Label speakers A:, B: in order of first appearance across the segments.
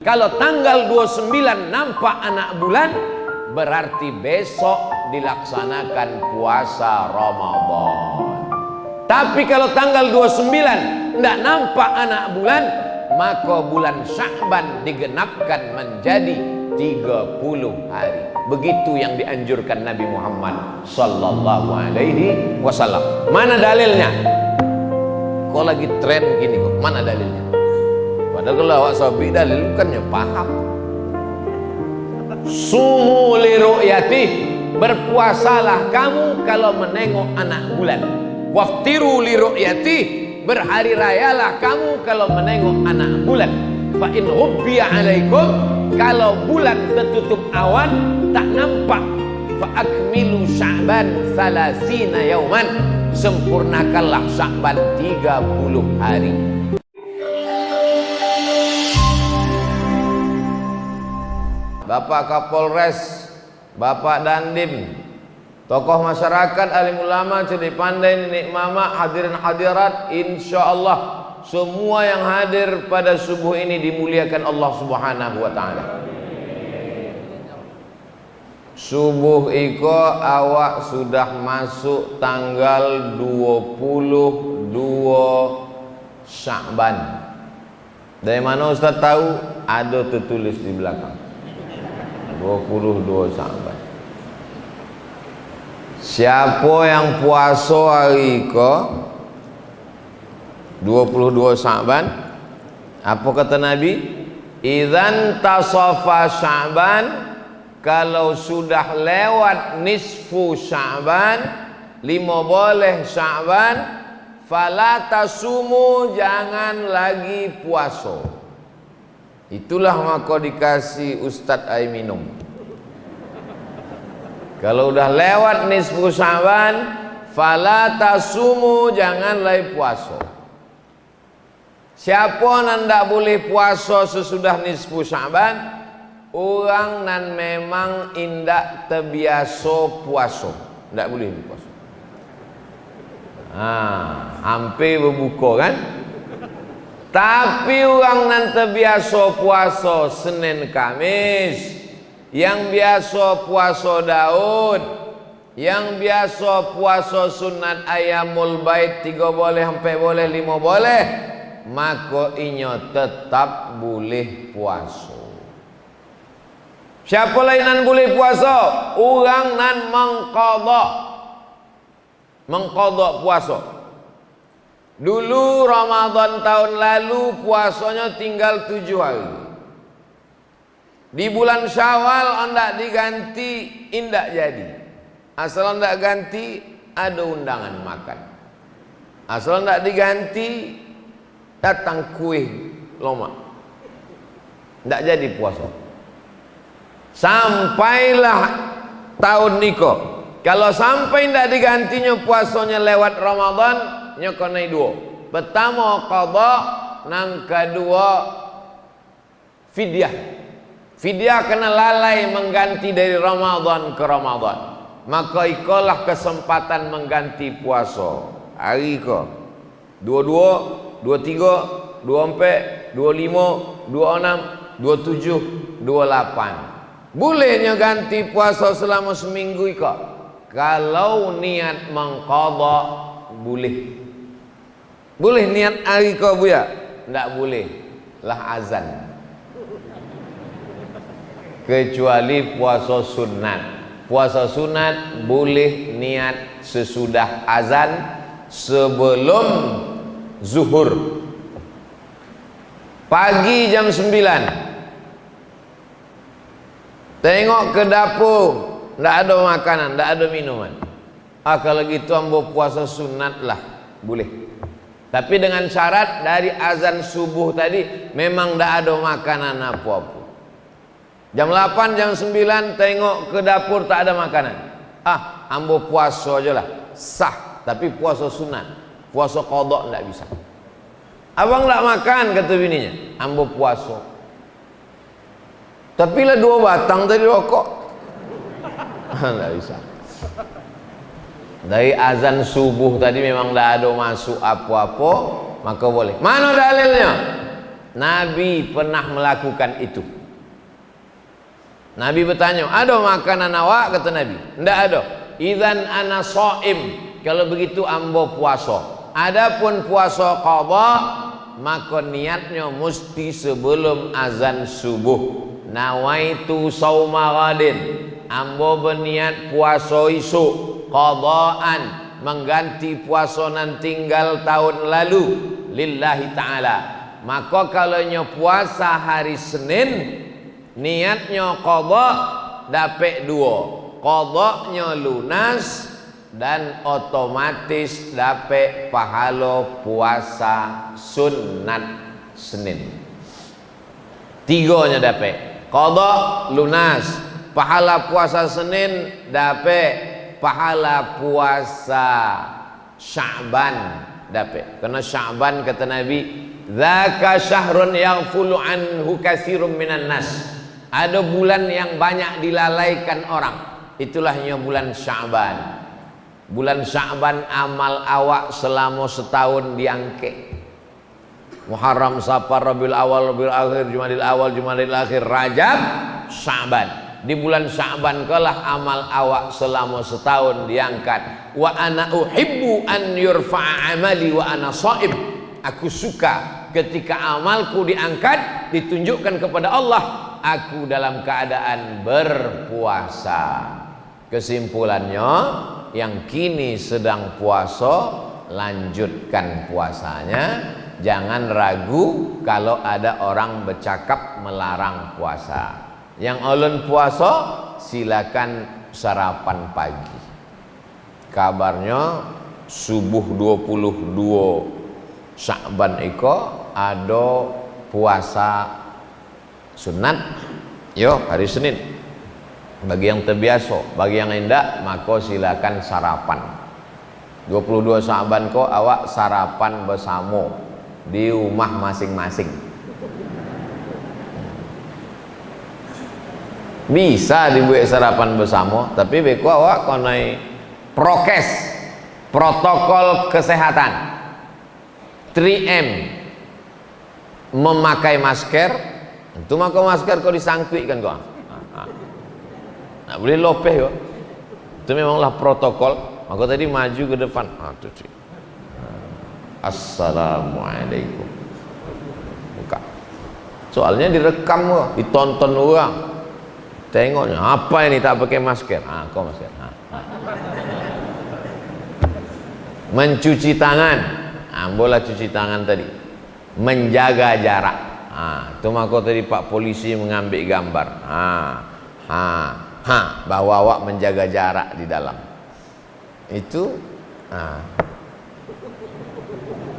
A: Kalau tanggal 29 nampak anak bulan, berarti besok dilaksanakan puasa Ramadan. Tapi kalau tanggal 29 tidak nampak anak bulan, maka bulan Sya'ban digenapkan menjadi 30 hari. Begitu yang dianjurkan Nabi Muhammad sallallahu alaihi wasallam. Mana dalilnya? Kok lagi tren gini kok? Mana dalilnya? Padahal kalau awak sabi dalil bukannya paham. Sumu li ru'yati, berpuasalah kamu kalau menengok anak bulan. Waftiru li ru'yati, berhari rayalah kamu kalau menengok anak bulan. Fa in ghubbiya alaikum, kalau bulan tertutup awan tak nampak, fa akmilu Sya'ban 30 yauman, sempurnakanlah Sya'ban 30 hari. Bapak Kapolres, Bapak Dandim, tokoh masyarakat, alim ulama, cerdik pandai, nenek mama, hadirin hadirat, insya Allah semua yang hadir pada subuh ini dimuliakan Allah Subhanahu wa ta'ala. Subuh iko awak sudah masuk tanggal 22 Sya'ban. Dari mana Ustaz tahu? Ada tertulis di belakang 22 Sya'ban. Siapa yang puasa hari ke 22 Sya'ban, apa kata Nabi? Idzan tasafa Sya'ban, kalau sudah lewat nisfu Sya'ban, 15 Sya'ban, fala tasumu, jangan lagi puasa. Itulah maka dikasih Ustadz air minum. Kalau udah lewat nisfu Sya'ban, fala tasumu, jangan lagi puasa. Siapa nan tak boleh puasa sesudah nisfu Sya'ban? Orang nan memang indak terbiasa puasa, tak boleh puasa. Hampir berbuka kan? Tapi orang nan terbiasa puasa Senin Kamis, yang biasa puasa Daud, yang biasa puasa sunat ayamul bait 3 boleh, 4 boleh, 5 boleh, maka inya tetap boleh puasa. Siapa lain nan boleh puasa? Orang nan mengqadha puasa. Dulu Ramadan tahun lalu puasanya tinggal 7 hari. Di bulan Syawal hendak diganti, indak jadi. Asal hendak ganti, ada undangan makan. Asal hendak diganti, datang kuih lomak. Ndak jadi puasa. Sampailah tahun niko. Kalau sampai ndak digantinya puasanya lewat Ramadan, nyokonai 2. Pertama qadha, nang kedua fidyah. Fidyah kena lalai mengganti dari Ramadan ke Ramadan. Maka ikolah kesempatan mengganti puasa. Hari ke 22, 23, 24, 25, 26, 27, 28. Bolehnya ganti puasa selama seminggu iko. Kalau niat mengqadha boleh. Boleh niat hari ke buya? Tidak boleh. Lah azan. Kecuali puasa sunat. Puasa sunat boleh niat sesudah azan, sebelum zuhur. Pagi jam 9. Tengok ke dapur, tidak ada makanan, tidak ada minuman. Kalau gitu ambo puasa sunat lah, boleh. Tapi dengan syarat dari azan subuh tadi memang tidak ada makanan apa-apa. Jam 8, jam 9 tengok ke dapur tak ada makanan. Ambo puasa aja lah, sah. Tapi puasa sunat, puasa qadha tidak bisa. Abang tak makan, kata bininya, ambo puasa. Tapi lah 2 batang tadi rokok. Tidak bisa. Dari azan subuh tadi memang tidak ada masuk apa-apa, maka boleh. Mana dalilnya? Nabi pernah melakukan itu. Nabi bertanya, ada makanan awak? Kata Nabi, tidak ada. Idzan ana shaim, kalau begitu ambo puasa. Adapun puasa qadha, maka niatnya mesti sebelum azan subuh. Nawaitu sauma ghadin, ambo berniat puasa esok. Qadhaan, mengganti puasa nan tinggal tahun lalu lillahi ta'ala. Maka kalau puasa hari Senin, niatnya qadha dapat dua, qadhanya lunas dan otomatis dapat pahala puasa sunat Senin. Tiganya dapat, qadha lunas, pahala puasa Senin, dapat pahala puasa Sya'ban dapat. Karena Sya'ban kata Nabi, dzaka syahrun yaghfulu anhu katsirun minan nas. Ada bulan yang banyak dilalaikan orang, itulahnya bulan Sya'ban. Bulan Sya'ban amal awak selama setahun diangkat. Muharram, Safar, Rabiul Awal, Rabiul Akhir, Jumadil Awal, Jumadil Akhir, Rajab, Sya'ban. Di bulan Sya'ban kalah amal awak selama setahun diangkat. Wa ana uhibbu an yurfa'a amali wa ana shaim. Aku suka ketika amalku diangkat, ditunjukkan kepada Allah, aku dalam keadaan berpuasa. Kesimpulannya, yang kini sedang puasa, lanjutkan puasanya. Jangan ragu kalau ada orang bercakap melarang puasa. Yang ulun puasa, silakan sarapan pagi. Kabarnya subuh 22 Sya'ban iko ada puasa sunat. Yo, hari Senin. Bagi yang terbiasa, bagi yang tidak, maka silakan sarapan. 22 Sya'ban ko awak sarapan bersama di rumah masing-masing. Bisa dibuat sarapan bersama, tapi beko awak konai prokes, protokol kesehatan, 3M, memakai masker. Itu maka masker kau disangkui kan kau. Nah, boleh lopeh kok. Itu memanglah protokol. Maka tadi maju ke depan. Assalamualaikum. Buka. Soalnya direkam kok, ditonton orang. Tengoknya, apa ini tak pakai masker? Kau masker. Mencuci tangan. Bola cuci tangan tadi. Menjaga jarak. Itu maka tadi Pak Polisi mengambil gambar. Bahwa awak menjaga jarak di dalam. Itu.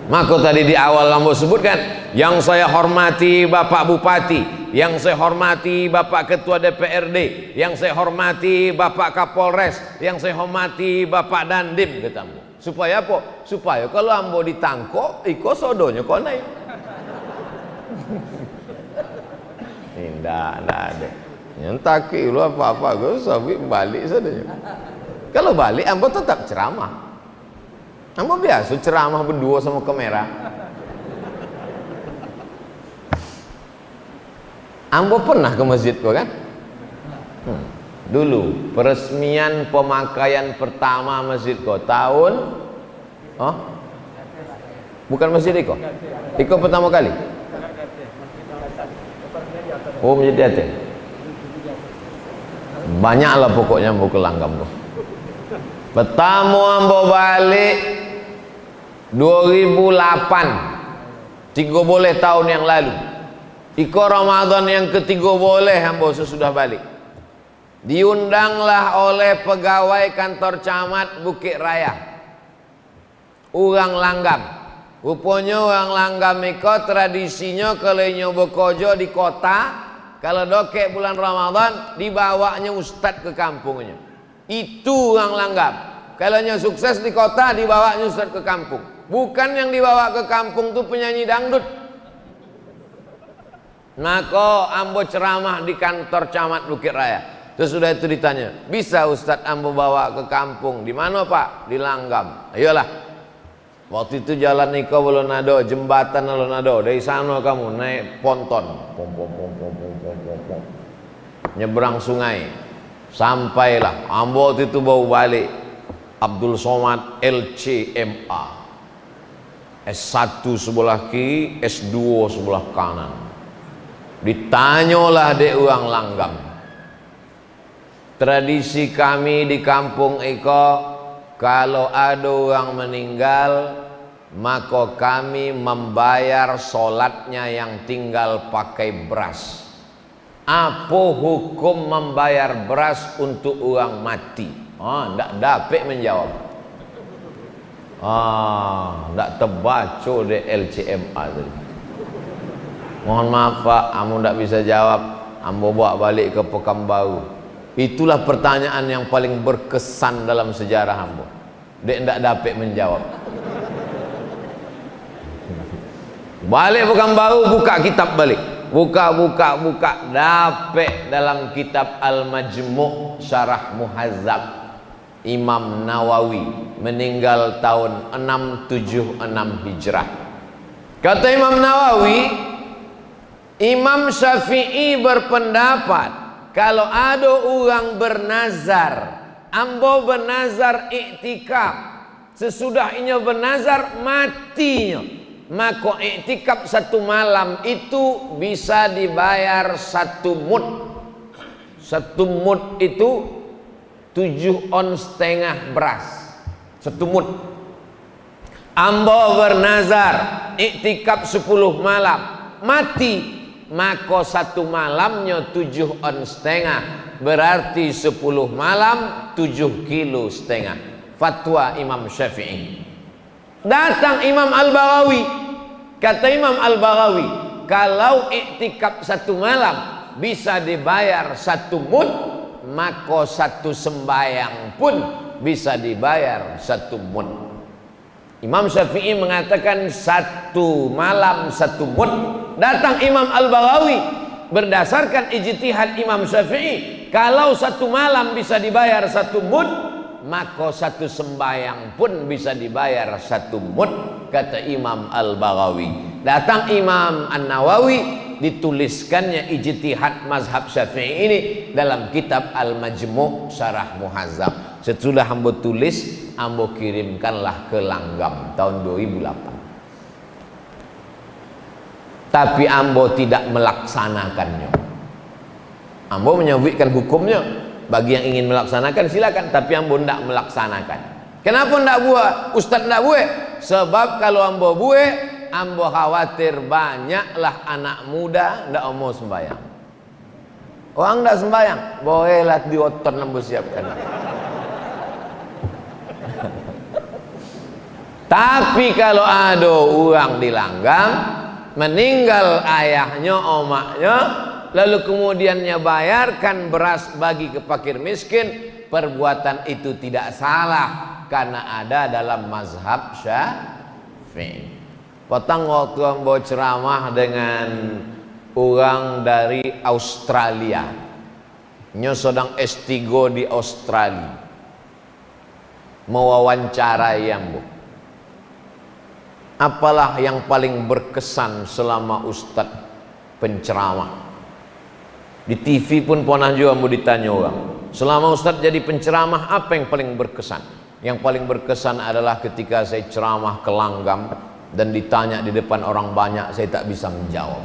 A: Maka tadi di awal Lambo sebutkan, yang saya hormati Bapak Bupati, yang saya hormati Bapak Ketua DPRD, yang saya hormati Bapak Kapolres, yang saya hormati Bapak Dandim, katamu. Supaya apa? Supaya kalau ambo ditangkok, iko sodonya kau naik. Tidak ada. Yang taki lu apa-apa, gue sabit balik saja. Kalau balik ambo tetap ceramah. Ambo biasa ceramah berdua sama kamera. Ambo pernah ke masjid kok kan? Dulu peresmian pemakaian pertama masjid kok tahun bukan masjid Iko. Iko pertama kali. Oh, masjid Yatim. Banyaklah pokoknya ambo ke Langgam kok. Pertama ambo balik 2008, 3 boleh tahun yang lalu. Iko Ramadan yang ketiga boleh ambo sesudah balik. Diundanglah oleh pegawai kantor camat Bukit Raya, orang Langgam. Rupanya orang Langgam iko tradisinya kalau nyoba kojo di kota, kalau dokek bulan Ramadan dibawanya ustad ke kampungnya. Itu orang Langgam. Kalau sukses di kota dibawanya ustad ke kampung. Bukan yang dibawa ke kampung tuh penyanyi dangdut. Maka ambo ceramah di kantor camat Bukit Raya. Sesudah itu ditanya, bisa Ustadz ambo bawa ke kampung? Di mana Pak? Di Langgam. Ayolah. Waktu itu jalan Iko belum ada, jembatan belum ada. Dari sana kamu naik ponton, pom pom pom pom pom pom pom pom, nyebrang sungai, sampailah. Ambo waktu itu bawa balik Abdul Somad LCMA, S1 sebelah kiri, S2 sebelah kanan. Ditanyalah dek orang langgam. Tradisi kami di kampung Iko, kalau ada orang meninggal, maka kami membayar solatnya yang tinggal pakai beras. Apa hukum membayar beras untuk orang mati? Ndak dapat menjawab. Ndak terbaca di LCMA tadi. Mohon maaf Pak, ambo ndak bisa jawab. Ambo bawa balik ke Pekanbaru. Itulah pertanyaan yang paling berkesan dalam sejarah ambo. Dek ndak dapat menjawab. Balik Pekanbaru, buka kitab balik. Buka. Dapat dalam kitab Al-Majmu' Syarah Muhazzab, Imam Nawawi meninggal tahun 676 Hijrah. Kata Imam Nawawi, Imam Syafi'i berpendapat kalau ada orang bernazar, ambo bernazar iktikaf, sesudah inya bernazar matinya, maka iktikaf 1 malam itu bisa dibayar 1 mud. 1 mud itu 7,5 ons beras. 1 mud. Ambo bernazar iktikaf 10 malam, mati, maka 1 malamnya 7,5 ons, berarti 10 malam 7,5 kilo. Fatwa Imam Syafi'i. Datang Imam Al-Baghawi. Kata Imam Al-Baghawi, kalau iktikaf 1 malam bisa dibayar 1 mud, maka 1 sembayang pun bisa dibayar 1 mud. Imam Syafi'i mengatakan 1 malam 1 mud. Datang Imam Al-Baghawi, berdasarkan ijtihad Imam Syafi'i, kalau 1 malam bisa dibayar 1 mud, maka 1 sembayang pun bisa dibayar 1 mud, kata Imam Al-Baghawi. Datang Imam An-Nawawi, dituliskannya ijtihad mazhab Syafi'i ini dalam kitab Al-Majmu' Syarah Muhazzab. Sesudah ambo tulis, ambo kirimkanlah ke Langgam tahun 2008. Tapi ambo tidak melaksanakannya. Ambo menyebutkan hukumnya, bagi yang ingin melaksanakan silakan, tapi ambo tidak melaksanakan. Kenapa tidak buat? Ustaz tidak buat? Sebab kalau ambo buat, ambo khawatir banyaklah anak muda tidak mau sembahyang. Orang tidak sembahyang, bolehlah dioton ambo siapkan. Tapi kalau ada orang di Langgam, meninggal ayahnya, omaknya, lalu kemudiannya bayarkan beras bagi ke fakir miskin, perbuatan itu tidak salah karena ada dalam mazhab Syafi'i. Potong waktu ambo ceramah dengan orang dari Australia, nyo sedang S3 di Australia, mewawancarai ambo. Apalah yang paling berkesan selama Ustadz penceramah? Di TV pun pernah juga mau ditanya orang, selama Ustadz jadi penceramah apa yang paling berkesan? Yang paling berkesan adalah ketika saya ceramah ke Langgam dan ditanya di depan orang banyak, saya tak bisa menjawab.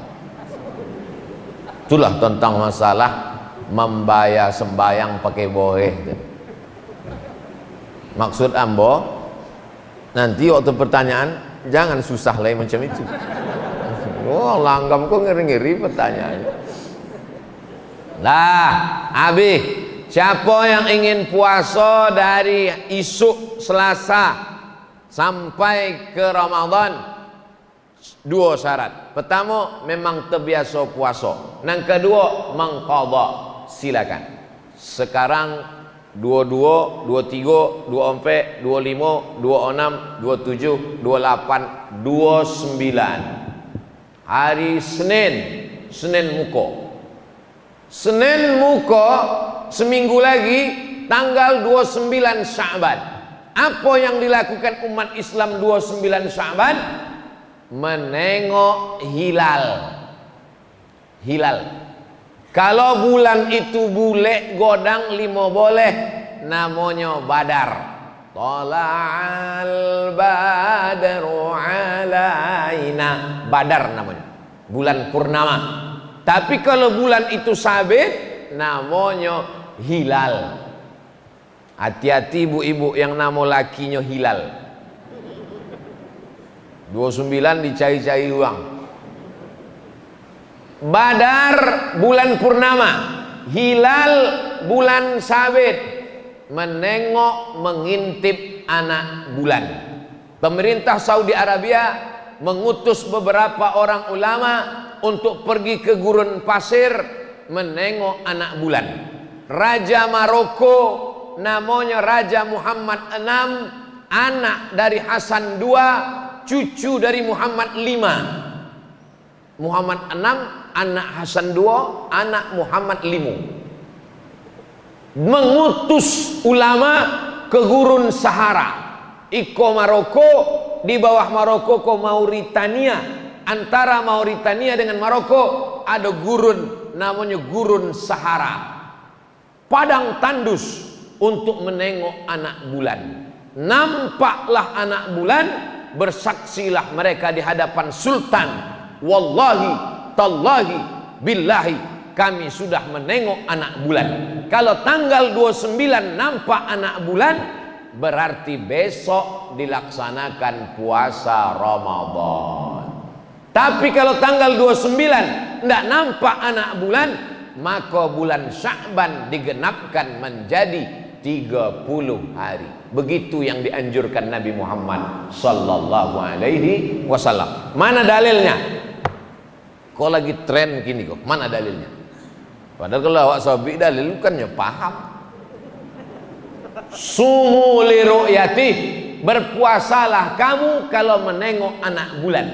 A: Itulah tentang masalah membayar sembayang pakai boleh. Maksud ambo, nanti waktu pertanyaan jangan susah lah macam itu. Oh, Langgam kok ngeri-ngeri pertanyaannya. Lah, Abi, siapa yang ingin puasa dari isuk Selasa sampai ke Ramadan? 2 syarat. Pertama, memang terbiasa puasa. Yang kedua, mengqadha. Silakan. Sekarang 22, 23, 24, 25, 26, 27, 28, 29. Hari Senin muka. Senin muka seminggu lagi tanggal 29 Sya'ban. Apa yang dilakukan umat Islam 29 Sya'ban? Menengok hilal. Hilal. Kalau bulan itu bule godang 5 boleh, namanya badar. Tala'al badru alaina. Badar namanya. Bulan purnama. Tapi kalau bulan itu sabit, namanya hilal. Hati-hati ibu-ibu yang nama lakinya hilal. 29 dicari-cari uang. Badar bulan purnama, hilal bulan sabit, menengok mengintip anak bulan. Pemerintah Saudi Arabia mengutus beberapa orang ulama untuk pergi ke gurun pasir menengok anak bulan. Raja Maroko namanya Raja Muhammad VI, anak dari Hasan II, cucu dari Muhammad V. Muhammad VI, anak Hasan II, anak Muhammad V. Mengutus ulama ke gurun Sahara. Iko Maroko, di bawah Maroko ke Mauritania. Antara Mauritania dengan Maroko ada gurun namanya gurun Sahara. Padang tandus untuk menengok anak bulan. Nampaklah anak bulan, bersaksilah mereka di hadapan sultan. Wallahi, tallahi, billahi, kami sudah menengok anak bulan. Kalau tanggal 29 nampak anak bulan, berarti besok dilaksanakan puasa Ramadan. Tapi kalau tanggal 29 tidak nampak anak bulan, maka bulan Sya'ban digenapkan menjadi 30 hari. Begitu yang dianjurkan Nabi Muhammad sallallahu alaihi wasallam. Mana dalilnya? Kok lagi tren gini kok? Mana dalilnya? Padahal kalau awak sabi dalil kan ya paham. Sumu li ru'yati, berpuasalah kamu kalau menengok anak bulan.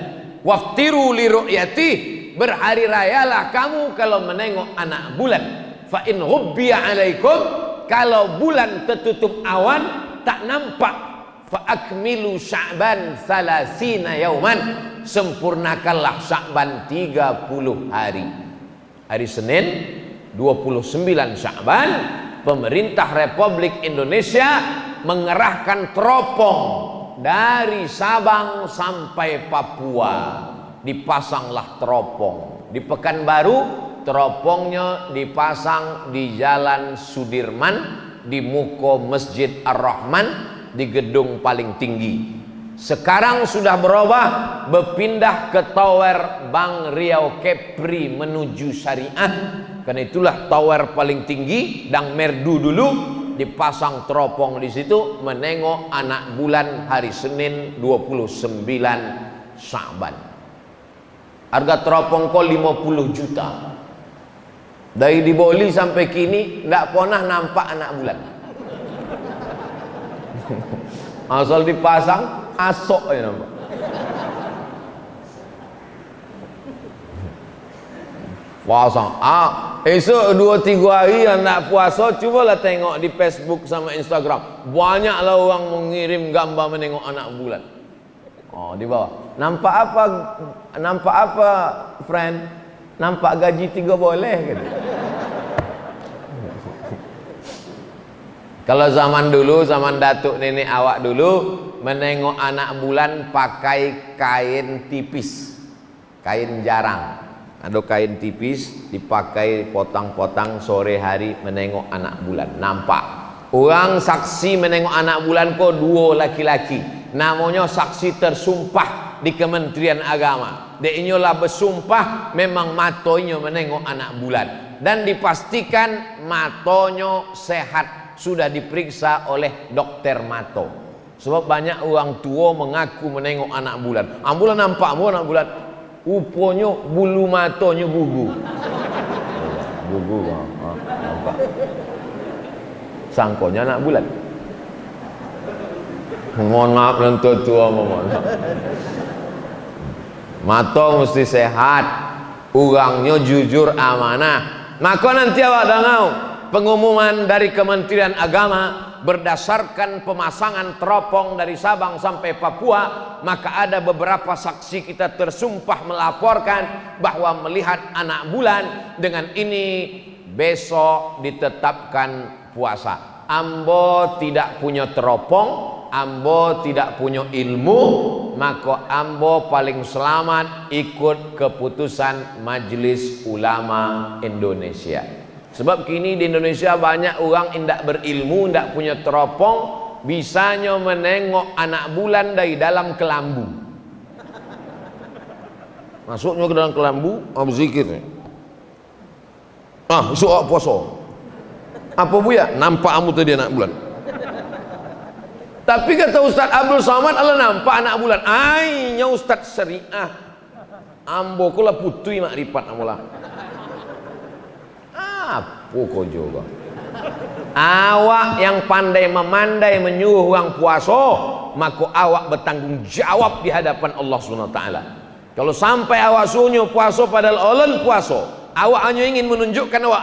A: Waftiru li ru'yati, berhari rayalah kamu kalau menengok anak bulan. Fa in ghubbiya alaikum, kalau bulan tertutup awan tak nampak, fa akmilu Sya'ban 30 yauman, sempurnakanlah Sya'ban 30 hari. Hari Senin 29 Sya'ban, pemerintah Republik Indonesia mengerahkan teropong dari Sabang sampai Papua. Dipasanglah teropong. Di Pekanbaru teropongnya dipasang di Jalan Sudirman, di muka Masjid Ar-Rahman, di gedung paling tinggi. Sekarang sudah berubah, berpindah ke Tower Bank Riau Kepri menuju Syariah. Karena itulah tower paling tinggi, dan merdu dulu dipasang teropong di situ menengok anak bulan hari Senin 29 Sya'ban. Harga teropong kok 50 juta. Dari di Boli sampai kini tidak pernah nampak anak bulan. Asal dipasang, asok aja nampak. Pasang. Esok 2-3 hari yang nak puasa, cubalah tengok di Facebook sama Instagram. Banyaklah orang mengirim gambar menengok anak bulan. Oh, di bawah. Nampak apa? Nampak apa, friend? Nampak gaji 3 boleh gitu. Kalau zaman dulu, zaman datuk nenek awak dulu, menengok anak bulan pakai kain tipis, kain jarang. Ada kain tipis dipakai potang-potang sore hari menengok anak bulan. Nampak orang saksi menengok anak bulan kok 2 laki-laki, namanya saksi tersumpah di Kementerian Agama. Dia lah bersumpah memang matonya menengok anak bulan, dan dipastikan matonya sehat, sudah diperiksa oleh dokter mato. Sebab banyak orang tua mengaku menengok anak bulan. Ambulan nampak anak bulan, rupanya bulu matanya gugur. Gugur, nampak. Sangkonya anak bulan. Mohon maaf lentur tua, mohon maaf. Mata mesti sehat, orangnya jujur amanah. Maka nanti awak dengar pengumuman dari Kementerian Agama, berdasarkan pemasangan teropong dari Sabang sampai Papua, maka ada beberapa saksi kita tersumpah melaporkan bahwa melihat anak bulan. Dengan ini besok ditetapkan puasa. Ambo tidak punya teropong, ambo tidak punya ilmu, maka ambo paling selamat ikut keputusan Majelis Ulama Indonesia. Sebab kini di Indonesia banyak orang indak berilmu, indak punya teropong, bisanya menengok anak bulan dari dalam kelambu. Masuknya ke dalam kelambu, berzikir. Besok puasa. Apa buya? Nampak amu tadi anak bulan. Tapi kata Ustaz Abdul Somad, Allah nampak anak bulan. Ainya Ustaz Syariah. Ambo kula putui makrifat amulah. Apa kau juga? Awak yang pandai memandai menyuruh orang puasa, maka awak bertanggung jawab di hadapan Allah SWT. Kalau sampai awak suruh puasa padahal Allah puasa, awak hanya ingin menunjukkan awak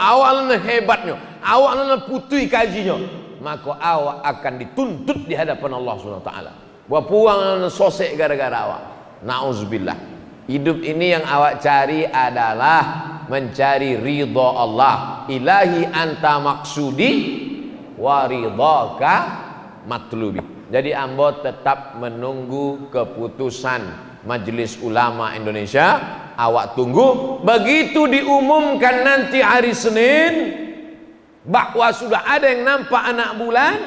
A: hebatnya, awak putui kajinya, maka awak akan dituntut di hadapan Allah SWT. Buat puang sosek gara-gara awak. Nauzubillah. Hidup ini yang awak cari adalah mencari ridha Allah. Ilahi anta maksudi wa ridhaka matlubi. Jadi ambo tetap menunggu keputusan Majelis Ulama Indonesia. Awak tunggu. Begitu diumumkan nanti hari Senin bahwa sudah ada yang nampak anak bulan,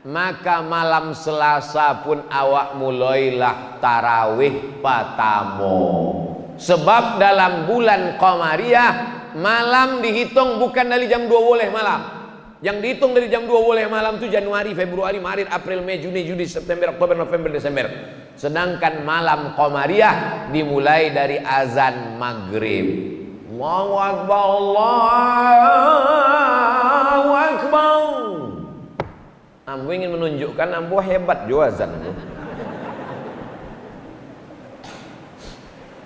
A: maka malam Selasa pun awak mulailah tarawih patamo. Sebab dalam bulan Qamariyah malam dihitung bukan dari jam 2 boleh malam. Yang dihitung dari jam 2 boleh malam itu Januari, Februari, Maret, April, Mei, Juni, Juli, September, Oktober, November, Desember. Sedangkan malam Qamariyah dimulai dari azan maghrib. Allahu Akbar, Allahu Akbar. Ambo ingin menunjukkan ambo hebat juga azan.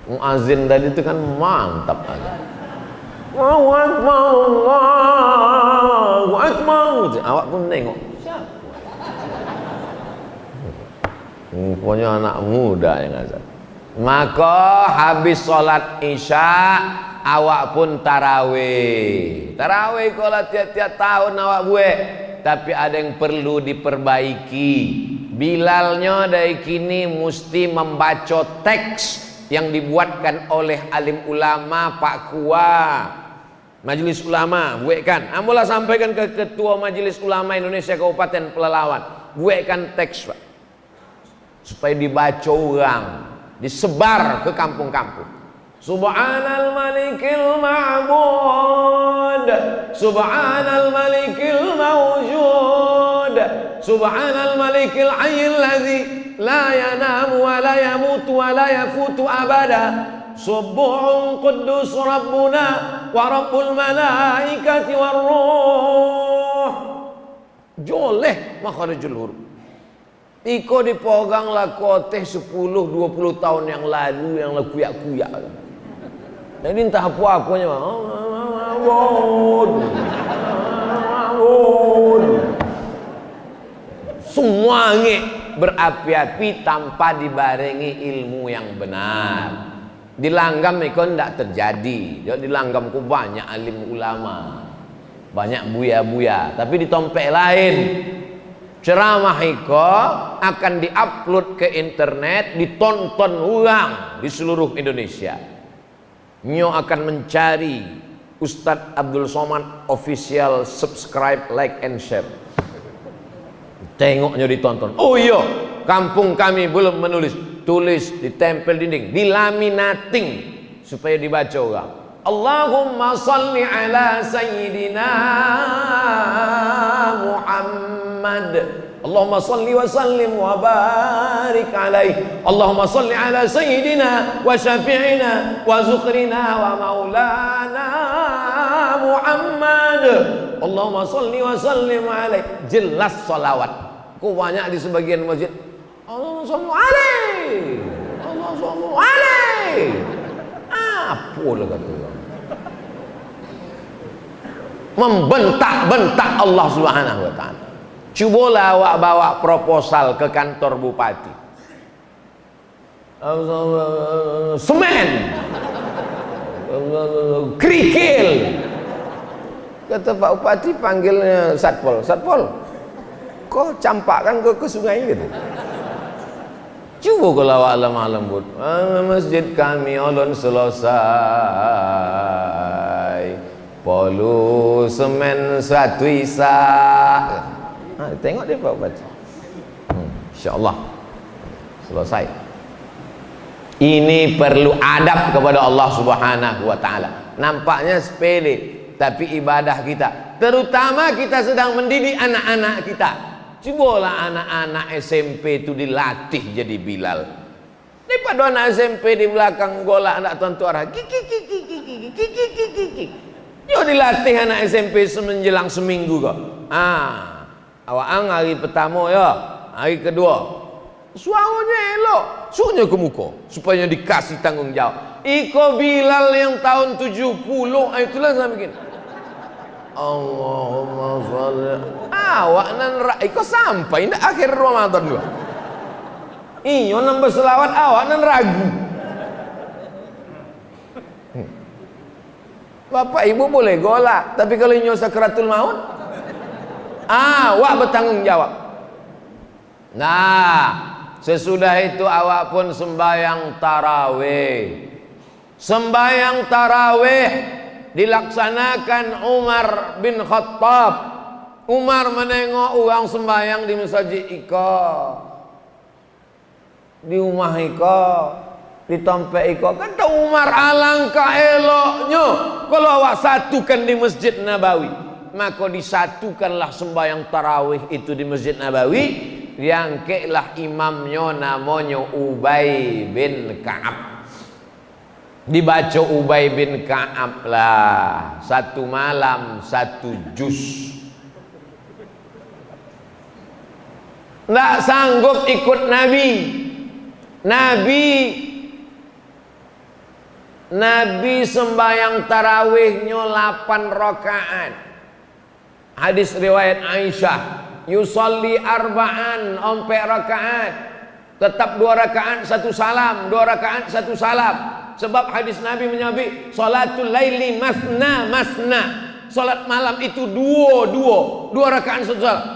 A: Muazin tadi itu kan mantap azan. Allahu Akbar, Allahu Akbar. Awak pun tengok. Siapa? Pokoknya anak muda yang azan. Maka habis sholat isya awak pun tarawih. Tarawih kalau tiap-tiap tahun awak buat. Tapi ada yang perlu diperbaiki. Bilalnya dari kini mesti membaca teks yang dibuatkan oleh alim ulama Pak Kua Majelis Ulama, buatkan. Ambolah sampaikan ke Ketua Majelis Ulama Indonesia Kabupaten Pelalawan, buatkan teks Pak, supaya dibaca orang, disebar ke kampung-kampung. Subhanal malikil ma'bud, subhanal malikil mawjud, subhanal malikil hayyil ladzi la yanamu wa la yamutu wa la yafutu abada, subuhun quddus rabbuna wa rabbul malaikati war ruh. Joleh makharijul huruf. Iko dipegang laku teh 10-20 tahun yang lalu yang kuyak-kuyak. Jadi entah apa-apanya semua berapi-api tanpa dibarengi ilmu yang benar. Di Langgam itu tidak terjadi. Jadi di Langgam ku banyak alim ulama, banyak buya-buya. Tapi di Tompek lain, ceramah itu akan diupload ke internet, ditonton ulang di seluruh Indonesia. Nyo akan mencari Ustadz Abdul Somad official, subscribe, like and share. Tengoknya ditonton. Oh iya, kampung kami belum menulis, tulis, ditempel dinding, dilaminating supaya dibaca orang. Allahumma salli ala sayyidina Muhammad. Allahumma salli wa sallim wa barik alaihi. Allahumma salli ala sayyidina wa syafi'ina wa zukhrina wa maulana Muhammad. Allahumma salli wa sallim alaihi. Jelas salawat. Kok banyak di sebagian masjid. Allahumma salli alaihi. Allahumma salli alaihi. Apa lah kata orang? Membentak-bentak Allah Subhanahu wa taala. Cubalah awak bawa proposal ke kantor bupati. Semen, kerikil. Kata Pak Bupati, panggilnya Satpol. Satpol, kau campakkan ke sungai gitu. Cuba kalau awak lemah lembut. Masjid kami ulun selesai, polu semen satu isak. Tengok dia Pak Bupati. InsyaAllah selesai. Ini perlu adab kepada Allah Subhanahu wa ta'ala. Nampaknya sepele, tapi ibadah kita, terutama kita sedang mendidik anak-anak kita. Cobalah anak-anak SMP itu dilatih jadi Bilal. Daripada anak SMP di belakang golak anak tuan arah, yo dilatih anak SMP menjelang seminggu kok. Awak hari pertama ya, hari kedua suaranya elok, suruhnya ke muka supaya dikasih tanggung jawab. Iko Bilal yang tahun 70, itulah saya bikin. Allahumma sholli. Awak nan iko sampai ndak akhir Ramadan dua. Iyo nambah selawat awak nan ragu. Bapak ibu boleh golak, tapi kalau nyo sakratul maut, awak bertanggung jawab. Nah, sesudah itu awak pun sembahyang tarawih. Sembahyang tarawih dilaksanakan Umar bin Khattab. Umar menengok orang sembahyang di masjid iko, di rumah iko, di tempat iko. Kata Umar, alangkah eloknya kalau awak satukan di Masjid Nabawi. Maka disatukanlah sembahyang tarawih itu di Masjid Nabawi. Diangkatlah imamnya namanya Ubay bin Ka'ab. Dibaca Ubay bin Ka'ab lah, satu malam satu juz. Nggak sanggup ikut Nabi. Nabi sembahyang tarawihnya 8 rakaat. Hadis riwayat Aisyah, yusalli arba'an, 4 rakaat. Tetap 2 rakaat 1 salam, 2 rakaat 1 salam. Sebab hadis Nabi menyebut salatul laili masna masna. Salat malam itu 2 rakaat 1 salam.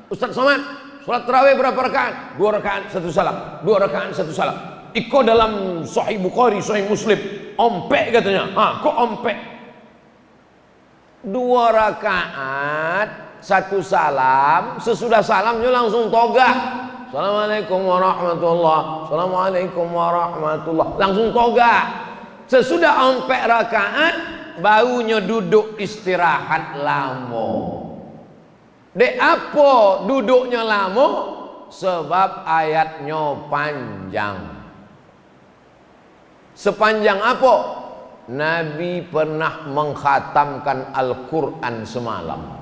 A: Ustaz Somad, salat tarawih berapa rakaat? 2 rakaat 1 salam, 2 rakaat 1 salam. Iko dalam Sahih Bukhari, Sahih Muslim, ompek katanya. Kok ompek? 2 rakaat 1 salam, sesudah salamnya langsung toga. Assalamualaikum warahmatullah, assalamualaikum warahmatullah, langsung toga. Sesudah 4 rakaat barunya duduk istirahat lama. Dek apa duduknya lama? Sebab ayatnya panjang. Sepanjang apa? Nabi pernah mengkhatamkan Al-Quran semalam.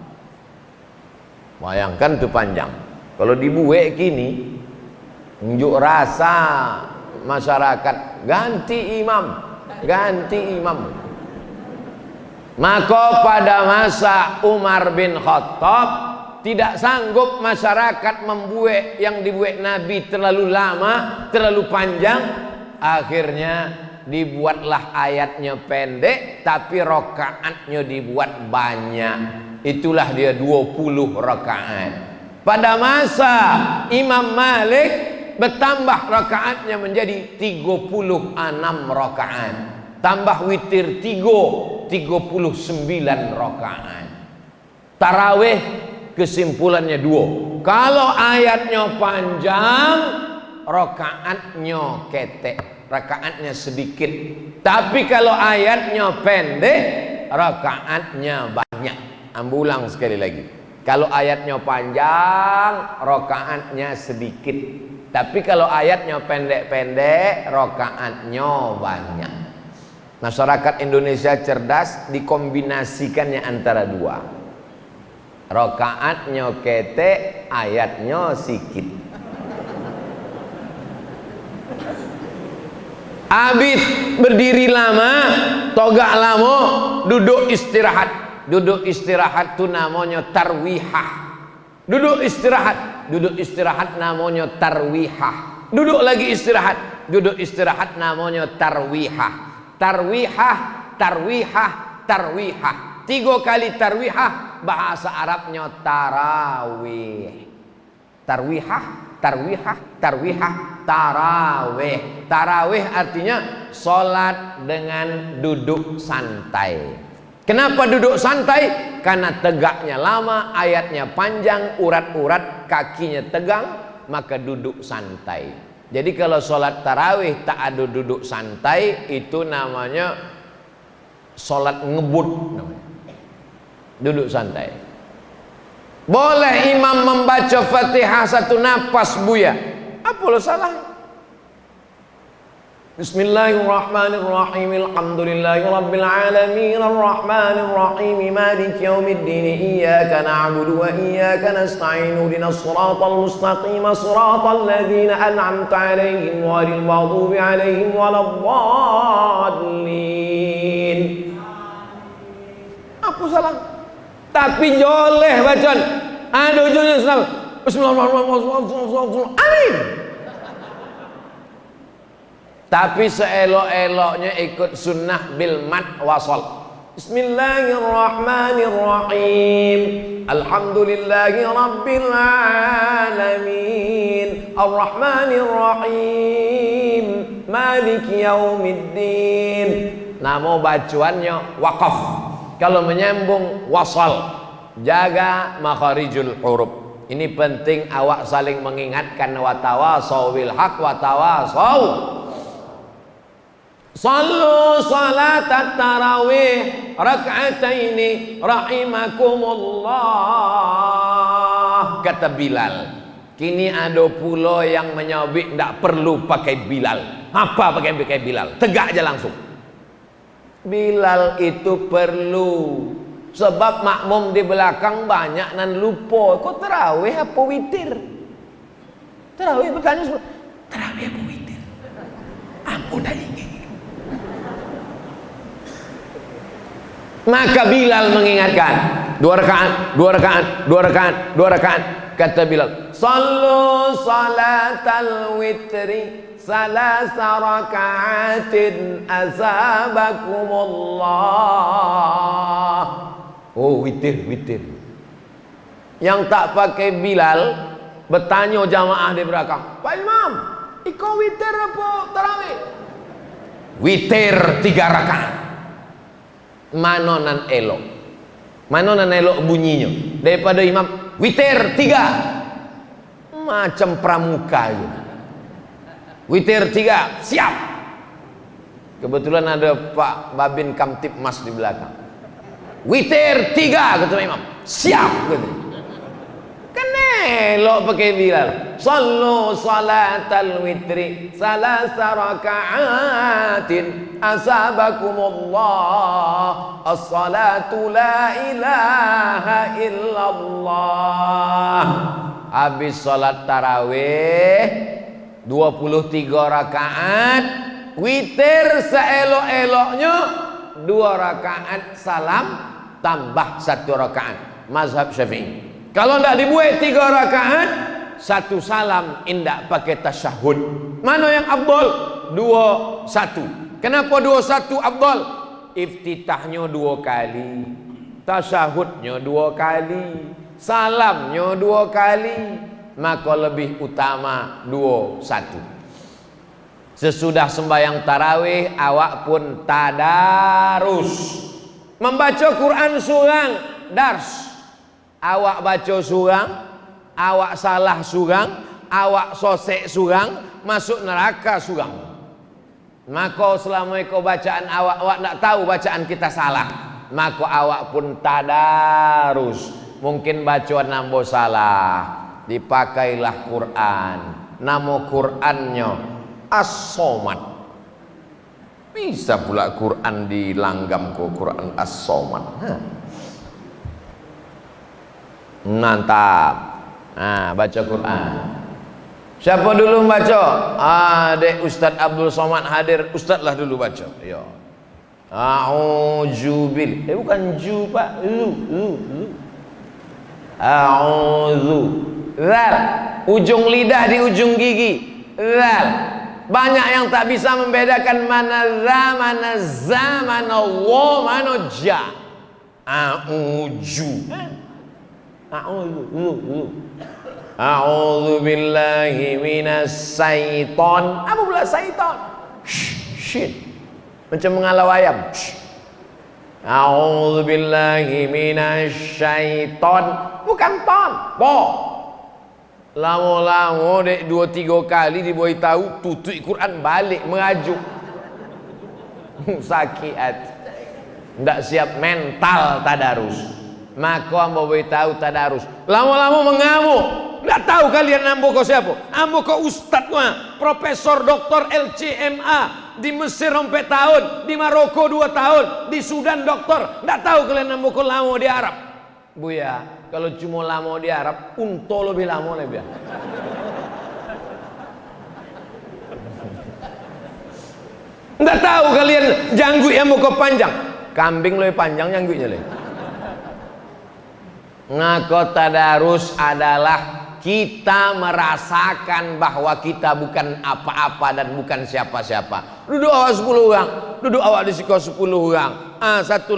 A: Bayangkan itu panjang. Kalau dibuat kini, unjuk rasa masyarakat, ganti imam. Maka pada masa Umar bin Khattab, tidak sanggup masyarakat membuat yang dibuat Nabi terlalu lama, terlalu panjang. Akhirnya dibuatlah ayatnya pendek, tapi rakaatnya dibuat banyak. Itulah dia 20 rakaat. Pada masa Imam Malik bertambah rakaatnya menjadi 36 rakaat. Tambah witir 39 rakaat. Tarawih kesimpulannya 2. Kalau ayatnya panjang, rakaatnya ketek, rakaatnya sedikit. Tapi kalau ayatnya pendek, rakaatnya banyak. Ambulang sekali lagi. Kalau ayatnya panjang, rakaatnya sedikit. Tapi kalau ayatnya pendek-pendek, rakaatnya banyak. Masyarakat Indonesia cerdas, dikombinasikannya antara 2. Rakaatnya ketek, ayatnya sikit. Abid berdiri lama, togak lama, duduk istirahat. Duduk istirahat itu namanya tarwihah. Duduk istirahat. Duduk istirahat namanya tarwihah. Duduk lagi istirahat. Duduk istirahat namanya tarwihah. Tarwihah, tarwihah, tarwihah. 3 kali tarwihah, bahasa Arabnya tarawih. Tarwihah, tarwihah, tarwihah, tarawih. Tarawih artinya sholat dengan duduk santai. Kenapa duduk santai? Karena tegaknya lama, ayatnya panjang, urat-urat kakinya tegang, maka duduk santai. Jadi kalau sholat tarawih tak ada duduk santai, itu namanya sholat ngebut namanya. Duduk santai. Boleh imam membaca Fatihah satu nafas buya, apa lo salah? Bismillahirrahmanirrahim. Alhamdulillahirabbil alamin arrahmanir rahim maliki yaumiddin iyyaka na'budu wa iyyaka nasta'in ihdinas siratal mustaqim siratal ladzina an'amta 'alaihim ghairil maghdubi 'alaihim waladdallin. Apa salah? Tapi joleh bacaan. Ada ujungnya Bismillahirrahmanirrahim. Amin. Tapi seelok-eloknya ikut sunnah bil mad wasal. Bismillahirrahmanirrahim. Alhamdulillahi rabbil alamin. Arrahmanirrahim. Maliki yaumiddin. Nama bacaannya waqaf. Kalau menyambung wasal. Jaga makharijul huruf. Ini penting awak saling mengingatkan, wa tawasau bil haq wa tawasau. Sallu salatat tarawih rak'ataini rahimakumullah, kata Bilal. Kini ada pula yang menyabik tak perlu pakai Bilal. Apa pakai Bilal? Tegak aja langsung. Bilal itu perlu, sebab makmum di belakang banyak nan lupa. Kok tarawih apa witir? Tarawih bertanya semua. Tarawih apa witir? Ampun dah ingin. Maka Bilal mengingatkan, 2 rakaat, 2 rakaat, 2 rakaat, 2 rakaat. Kata Bilal, sallu salatal witri salasa rakaatin azabakumullah. Oh, witir. Yang tak pakai Bilal bertanya jamaah di belakang, Pak Imam, ikut witir apa tarawih? Witir 3 rakaat. Mana nan elok? Mana nan elok bunyinya? Daripada imam witir 3, macam pramuka gitu. Witir 3, siap. Kebetulan ada Pak Babin Kamtipmas di belakang. Witir 3, kata imam, siap gitu. Kan elok pakai Bilal. Sallu salatal witri salasa raka'atin asabakumullah. As-salatu la ilaha illallah. Habis salat tarawih 23 rakaat, witir seelok-eloknya 2 rakaat salam tambah 1 rakaat. Mazhab Syafi'i. Kalau tidak dibuat 3 rakaat, 1 salam, indak pakai tasyahud. Mana yang afdal? 2-1. Kenapa 2-1 afdal? Iftitahnya 2 kali, tasyahudnya 2 kali, salamnya 2 kali, maka lebih utama 2-1. Sesudah sembahyang tarawih, awak pun tadarus, membaca Quran surang, dars. Awak baca surang, awak salah surang, awak sosek surang, masuk neraka surang. Maka selama ikut bacaan awak tak tahu bacaan kita salah, maka awak pun tadarus. Mungkin bacaan nambah salah, dipakailah Quran. Nama Qurannya As-Somad. Bisa pula Quran dilanggam ke Quran As-Somad. Mantap. Nah, baca Quran. Siapa dulu baca? Dek Ustaz Abdul Somad hadir. Ustaz lah dulu baca. Ya. A'udzubil. Bukan ju, Pak. Lu. A'udzu. Zal. Ujung lidah di ujung gigi. Zal. Banyak yang tak bisa membedakan mana za, mana za, mana wa, mana ja. A'udzu. A'udzu. A'udzu billahi minas syaiton. Apa pula syaiton? Shit. Macam mengalau ayam. A'udzu billahi minasy syaiton. Bukan ton, bo. Lama-lama dek 2-3 kali dibuai tahu tutup Quran balik mengajuk. Sakit hati. Ndak siap mental tadarus. Maka ambo buai tahu tadarus. Lama-lama mengamuk. Ndak tahu kalian ambo kau siapa? Ambo kau ustad mah, profesor doktor LCMA. Di Mesir 4 tahun, di Maroko 2 tahun, di Sudan doktor. Nggak tahu kalian nambah kau lama di Arab. Buya, kalau cuma lama di Arab, unto lebih lama lebih. Nggak tahu kalian janggut yang mau kau panjang. Kambing lebih panjang janggutnya lebih. Ngako tadarus adalah kita merasakan bahwa kita bukan apa-apa dan bukan siapa-siapa. Duduk awak 10 orang, duduk awak di siko 10 orang. Satu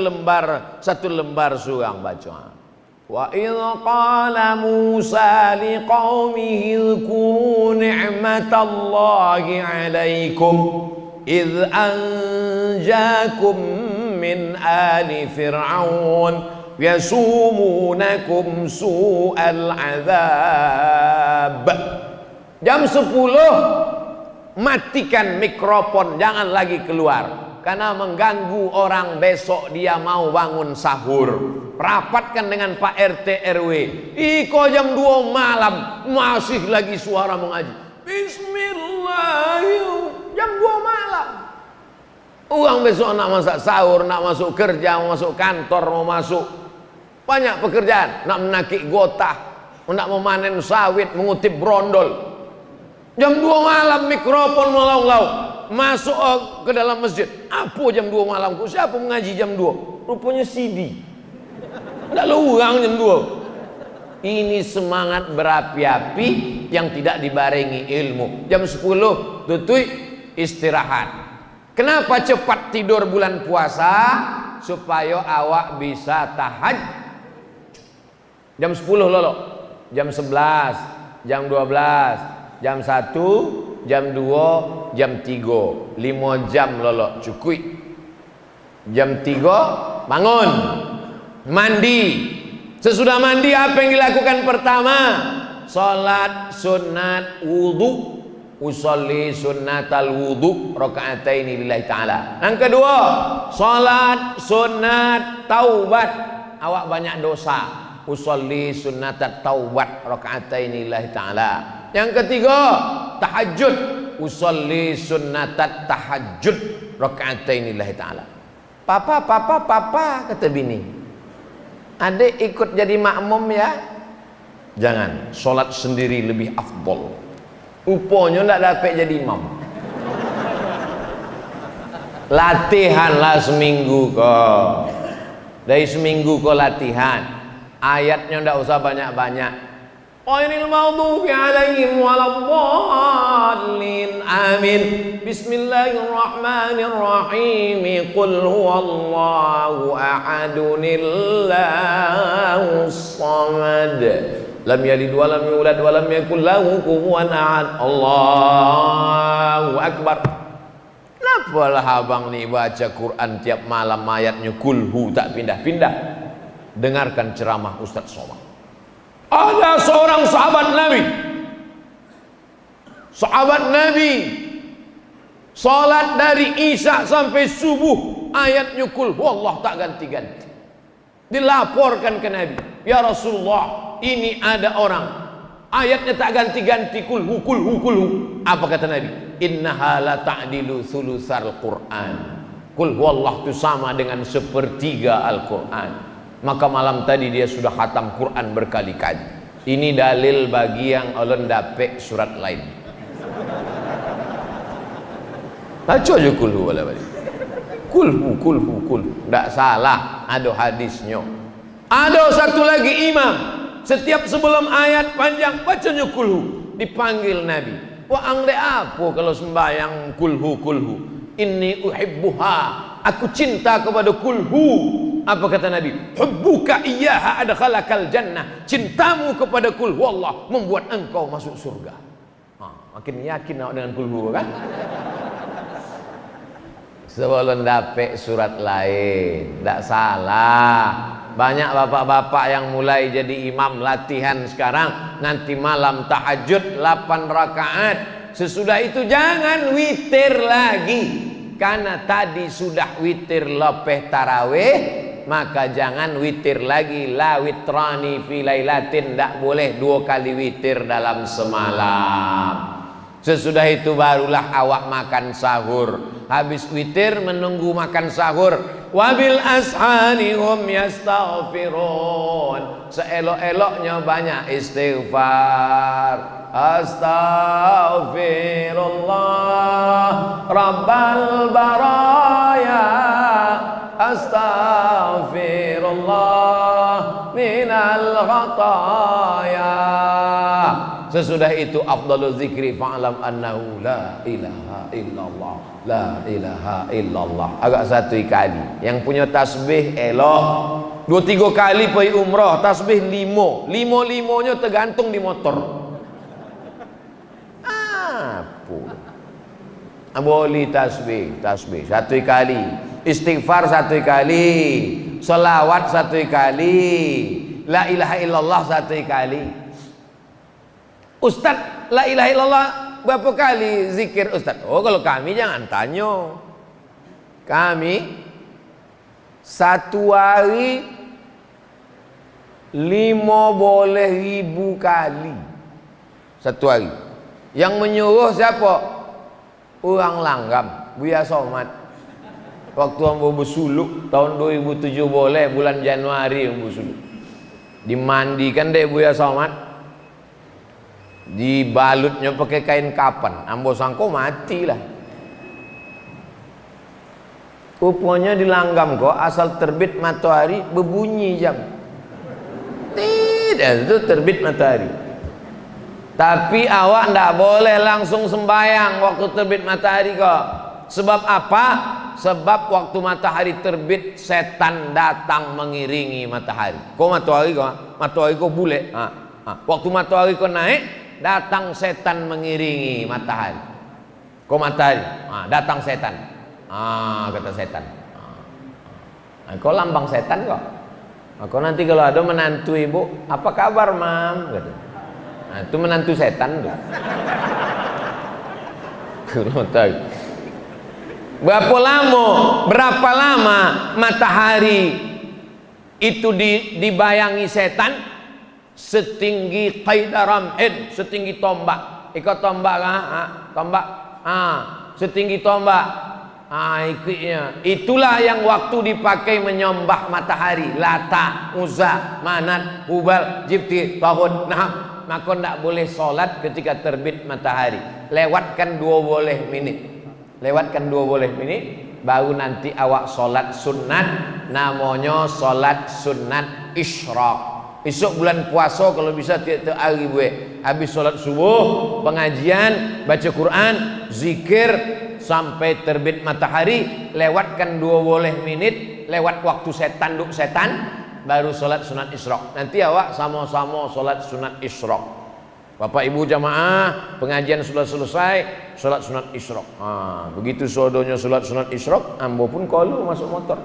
A: lembar surang baca. Wa idh qala Musa liqaumihi dhkuru ni'matallahi 'alaikum idh anjakum min ali fir'aun yasumunakum su'al azab. Jam 10 matikan mikrofon, jangan lagi keluar karena mengganggu orang besok dia mau bangun sahur. Rapatkan dengan Pak RT RW. Iko jam 2 malam masih lagi suara mengaji. Bismillahirrahmanirrahim. Jam 2 malam. Orang besok nak masak sahur, nak masuk kerja, mau masuk kantor, mau masuk banyak pekerjaan, nak menakik gotah, nak memanen sawit, mengutip brondol. Jam 2 malam mikrofon melaung-laung masuk ke dalam masjid. Apa jam 2 malam? Siapa mengaji jam 2? Rupanya CD. Tidak lurang jam 2. Ini semangat berapi-api yang tidak dibarengi ilmu. Jam 10 tutui istirahat. Kenapa cepat tidur bulan puasa? Supaya awak bisa tahajud. Jam 10 lolo, jam 11, jam 12, jam 1, jam 2, jam 3, 5 jam lolo cukup. Jam 3 bangun, mandi. Sesudah mandi apa yang dilakukan pertama? Salat sunat wudu. Usolli sunnatal wudu raka'ataini lillahi ta'ala. Yang kedua, salat sunat taubat. Awak banyak dosa. Usolli sunnatat taubat raka'ataini lillahi ta'ala. Yang ketiga, tahajud. Usolli sunnatat tahajud raka'ataini lillahi ta'ala. Papa, kata bini. Adik ikut jadi makmum ya? Jangan, salat sendiri lebih afdol. Rupanya tak dapat jadi imam. Latihanlah seminggu kau. Dari seminggu kau latihan. Ayatnya tidak usah banyak-banyak. Ghairil maghdubi alaihim waladdallin. Amin. Bismillahirrahmanirrahim. Qul huwallahu ahadunillahus samad. Lam yalid wa lam yulad wa lam yakul lahu kufuwan ahad. Allahu akbar. Kenapalah abang ni baca Quran tiap malam ayatnya kulhu tak pindah-pindah? Dengarkan ceramah Ustaz Somad. Ada seorang sahabat Nabi salat dari Isya sampai subuh ayatnya kulhu Allah tak ganti-ganti. Dilaporkan ke Nabi, ya Rasulullah, ini ada orang ayatnya tak ganti-ganti, kulhu. Apa kata Nabi? Innaha la ta'dilu thulusal Qur'an. Kul huwallah itu sama dengan 1/3 Al-Quran. Maka malam tadi dia sudah khatam Quran berkali-kali. Ini dalil bagi yang ulun dapat surat lain. Baca aja kulhu wala balik. Kulhu. Tak salah, ada hadisnya. Ada satu lagi imam Setiap sebelum ayat panjang bacanya kulhu. Dipanggil Nabi. Wah angle apa kalau sembahyang kulhu kulhu? Inni uhibbuha. Aku cinta kepada kulhu. Apa kata Nabi? Hubbuka iyyaha adkhalakal jannah. Cintamu kepada kulhu Allah membuat engkau masuk surga. Makin yakin dengan kulhu kan? Sebelum dapet surat lain, tidak salah. Banyak bapak-bapak yang mulai jadi imam latihan sekarang, nanti malam tahajud 8 rakaat. Sesudah itu jangan witir lagi, karena tadi sudah witir lepeh tarawih, maka jangan witir lagi. La witrani fi lailatin, tidak boleh 2 kali witir dalam semalam. Sesudah itu barulah awak makan sahur. Habis witir menunggu makan sahur. Wabil ashani hum yastaghfirun. Seelok-eloknya banyak istighfar. Astaghfirullah Rabbal baraya. Astaghfirullah minal khataya. Sesudah itu afdalul zikri fa'lam annahu la ilaha illallah. La ilaha illallah. Agak 1 kali. Yang punya tasbih elok 2-3 kali pergi umrah, tasbih 5. 5-5-nya tergantung di motor. Apa? Boleh tasbih 1 kali. Istighfar 1 kali. Selawat 1 kali. La ilaha illallah 1 kali. Ustaz, la ilaha illallah berapa kali zikir Ustaz? Oh, kalau kami jangan tanya. Kami 1 hari 50.000 kali. 1 hari. Yang menyuruh siapa? Orang Langgam, Buya Somad. Waktu ambo bersuluk tahun 2007 boleh bulan Januari ambo bersuluk. Dimandikan deh Buya Somad. Dibalutnya pakai kain kapan, ambo sangko matilah. Rupanya di Langgam kok asal terbit matahari berbunyi jam. Tidak, itu terbit matahari. Tapi awak ndak boleh langsung sembahyang waktu terbit matahari kok. Sebab apa? Sebab waktu matahari terbit setan datang mengiringi matahari. Kok matahari kok bule. Waktu matahari kok naik, datang setan mengiringi matahari. Kok matahari? Datang setan. Kata setan. Kau lambang setan kok. Kau nanti kalau ada menantu ibu, apa kabar mam? Kata. Itu menantu setan tuh. Berapa lama matahari itu dibayangi setan? Setinggi qaidaramhin, setinggi tombak. Ikut tombak tombak. Setinggi tombak. Ikutnya. Itulah yang waktu dipakai menyembah matahari. Lata, Uzza, Manat, Hubal, Jibti, Tahun. Maka tidak boleh sholat ketika terbit matahari. Lewatkan 12 menit. Lewatkan 12 menit. Baru nanti awak sholat sunat. Namanya sholat sunat isyraq. Esok bulan puasa kalau bisa tiap-tiap hari buat. Habis sholat subuh, pengajian, baca Quran, zikir sampai terbit matahari. Lewatkan 12 menit. Lewat waktu setan duk setan, baru sholat sunat isyraq. Nanti awak sama-sama sholat sunat isyraq. Bapak ibu jamaah, pengajian sudah selesai, sholat sunat isyraq. Begitu sodonya sholat sunat isyraq, ambo pun kalau masuk motor.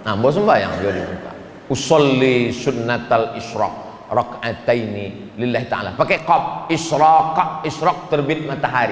A: Ambo sembahyang dia diminta. Usolli sunnatal isyraq rak'ataini lillahi ta'ala. Pakai qaf, isyraq terbit matahari.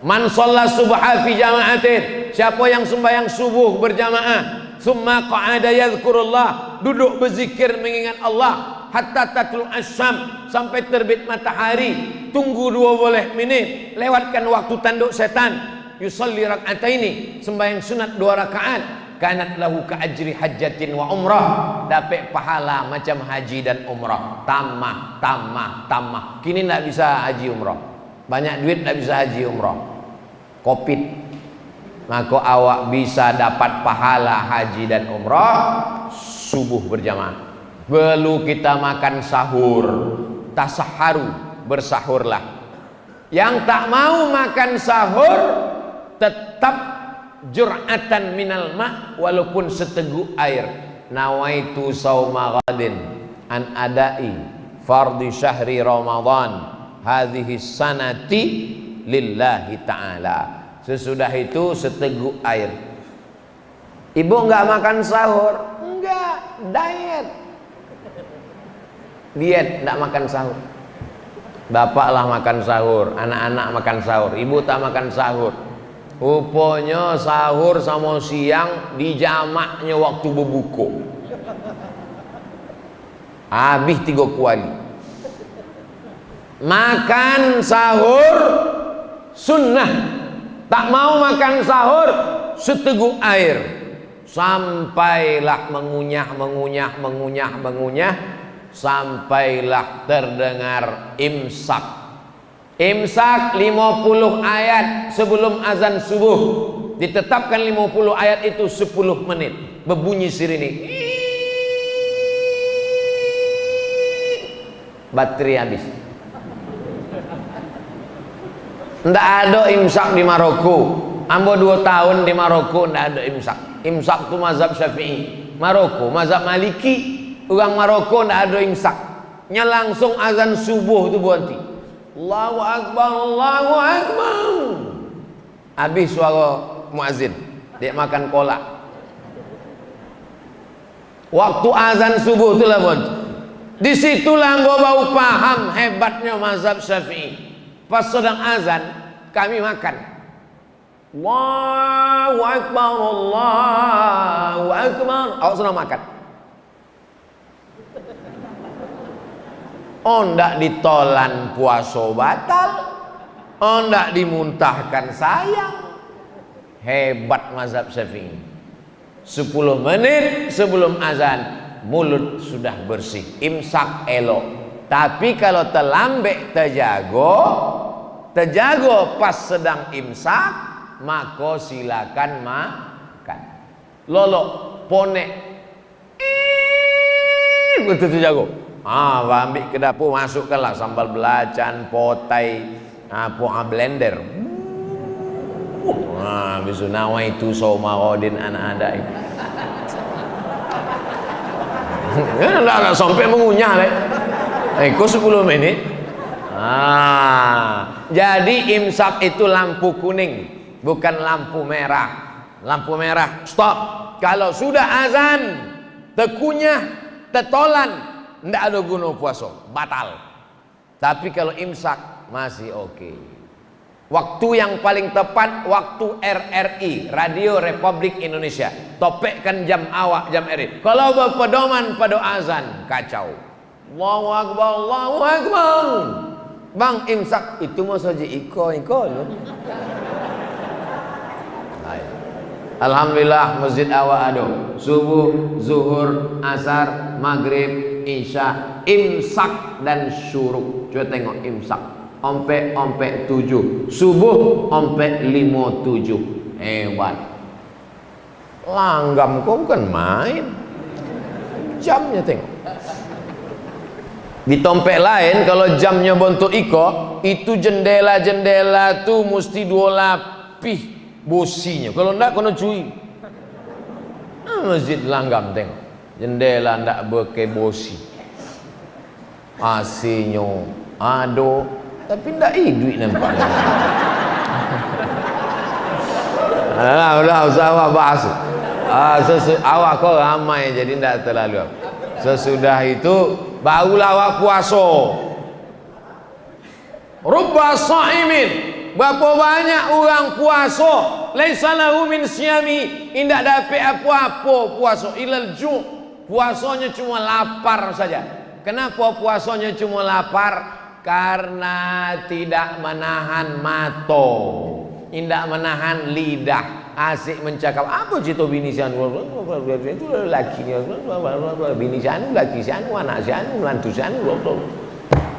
A: Man shalla subha fi jama'atin. Siapa yang sembahyang subuh berjamaah, summa qa'ada yadhkurullah, duduk berzikir mengingat Allah hatta tatul asyam, sampai terbit matahari, tunggu 12 menit, lewatkan waktu tanduk setan, yusalli rak'ataini, sembahyang sunat 2 rakaat, kanat lahu ka ajri hajjatin wa umrah, dapat pahala macam haji dan umrah. Tamah. Kini tidak bisa haji umrah, banyak duit tidak bisa haji umrah, Covid. Maka awak bisa dapat pahala haji dan umrah subuh berjamaah. Perlu kita makan sahur, tasaharu, bersahurlah. Yang tak mau makan sahur tetap jur'atan minal ma', walaupun seteguk air. Nawaitu sauma ghadin an adai fardhi syahri Ramadan hadhihi sanati lillahi ta'ala. Sesudah itu seteguk air. Ibu enggak makan sahur? Enggak, diet. Diet, enggak makan sahur. Bapaklah makan sahur, anak-anak makan sahur, ibu tak makan sahur. Rupanya sahur sama siang dijamaknya waktu berbuka. Habis 3 kuali. Makan sahur sunnah. Tak mau makan sahur seteguk air. Sampailah mengunyah, sampailah terdengar imsak. Imsak 50 ayat sebelum azan subuh. Ditetapkan 50 ayat itu 10 menit. Berbunyi sirine. Baterai habis. Ndak ada imsak di Maroko. Ambo 2 tahun di Maroko ndak ada imsak. Imsak itu mazhab Syafi'i. Maroko mazhab Maliki. Orang Maroko ndak ada imsak. Nya langsung azan subuh itu berhenti. Allahu Akbar, Allahu Akbar. Habis suara muazin. Dia makan kolak. Waktu azan subuh itulah berhenti. Disitulah gua baru paham hebatnya mazhab Syafi'i. Pas sedang azan kami makan. Allahu Akbar, Allahu Akbar. Awak sedang makan. Ndak ditolan puasa batal, ndak dimuntahkan sayang. Hebat mazhab Syafi'i. 10 menit sebelum azan mulut sudah bersih, imsak elok. Tapi kalau terlambat terjago pas sedang imsak, maka silakan makan. Lolok ponek betul terjago. Ambil ke dapur, masukkanlah sambal belacan, potai, blender. Bisu nawaitu sauma ghadin anak adai. Enggak sampai mengunyah le. Kok 10 menit. Jadi imsak itu lampu kuning, bukan lampu merah. Lampu merah stop. Kalau sudah azan, tekunyah, tetolan, ndak ada guna puasa, batal. Tapi kalau imsak masih oke. Waktu yang paling tepat waktu RRI, Radio Republik Indonesia. Topekkan jam awak, jam RRI. Kalau berpedoman pada azan, kacau. Allahu Akbar, Allahu Akbar. Bang imsak itu mau saja iko loh. Alhamdulillah masjid awak ada subuh, zuhur, asar, maghrib, isya, imsak dan syuruk. Coba tengok imsak. Ompek 7, subuh ompek 5:07. Hebat. Langgam kau bukan main. Jamnya tengok. Di tompek lain kalau jamnya bentuk iko, itu jendela-jendela tuh mesti 2 lapis bosinya. Kalau enggak kena cuy. Masjid Langgam tengok. Jendela enggak berke bosi. AC-nya ado, tapi enggak hidup nampaknya. Udah usah awak bahas. Awak kau ramai jadi enggak terlalu. Sesudah itu barulah awak puasa. Rubba sha'imin, berapa banyak orang puasa laisa lahu min siyami, indak dapat apa-apa puasa ilal ju', puasanya cuma lapar saja. Kenapa puasanya cuma lapar? Karena tidak menahan mata, tidak menahan lidah, asik mencakap apa cerita bini sianu itu lakinya, bini sianu, laki sianu, anak sianu, lantu sianu.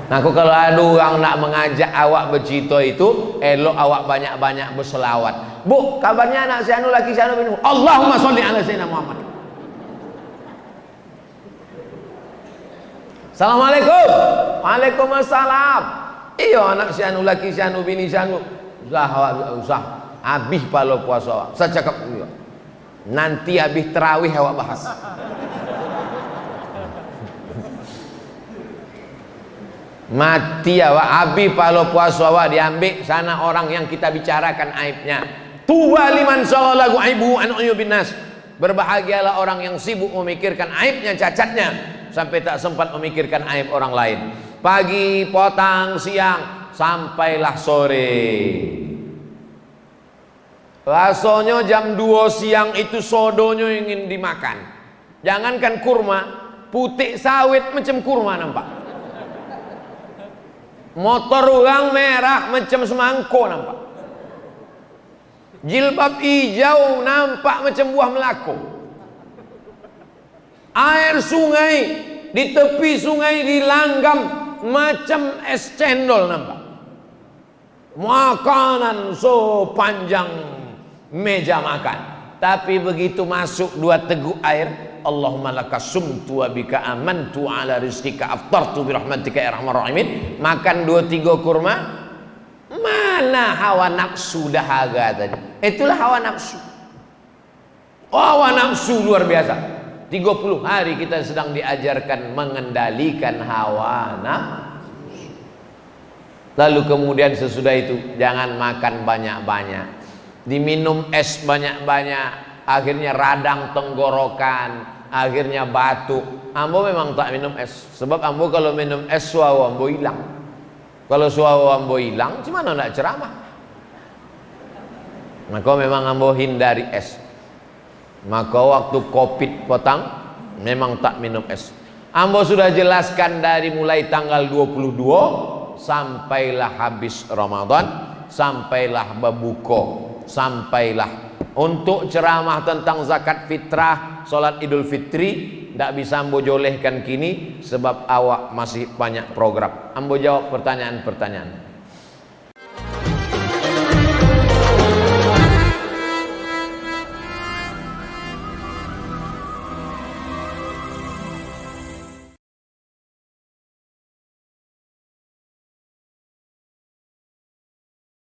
A: Nah, kalau ada orang nak mengajak awak bercerita itu, elok awak banyak-banyak berselawat. Bu, kabarnya anak sianu, laki sianu, bini. Allahumma sholli ala sayyidina Muhammad. Assalamualaikum. Waalaikumsalam. Iya anak si anu laki si anu bini si anu usah habis palo puasa. Saya cakap nanti habis terawih awak bahas. Mati awak habis palo puasa awak diambil sana orang yang kita bicarakan aibnya. Tuba liman shaghalahu aibu an uyubin nas. Berbahagialah orang yang sibuk memikirkan aibnya, cacatnya, sampai tak sempat memikirkan aib orang lain. Pagi, petang, siang, sampailah sore. Rasanya jam 2 siang itu sodonya ingin dimakan. Jangankan kurma, putih sawit macam kurma nampak. Motor orang merah macam semangko nampak. Jilbab hijau nampak macam buah melako. Air sungai di tepi sungai dilanggam macam es cendol nampak. Makanan sepanjang meja makan. Tapi begitu masuk 2 teguk air, Allahumma laka sumtu wa bika amantu ala rizqika aftartu bi rahmatika ya arhamar rahimin. Makan 2-3 kurma, mana hawa nafsu dahaga tadi? Itulah hawa nafsu. Hawa nafsu luar biasa. 30 hari kita sedang diajarkan mengendalikan hawa nafsu. Lalu kemudian sesudah itu jangan makan banyak-banyak, diminum es banyak-banyak, akhirnya radang tenggorokan, akhirnya batuk. Ambo memang tak minum es, sebab ambo kalau minum es suawa ambo hilang. Kalau suawa ambo hilang, gimana nak ceramah? Maka memang ambo hindari es. Maka waktu Covid petang memang tak minum es. Ambo sudah jelaskan dari mulai tanggal 22 sampailah habis Ramadan, sampailah berbuka, sampailah untuk ceramah tentang zakat fitrah, solat Idul Fitri. Tak bisa ambo jolehkan kini sebab awak masih banyak program. Ambo jawab pertanyaan-pertanyaan.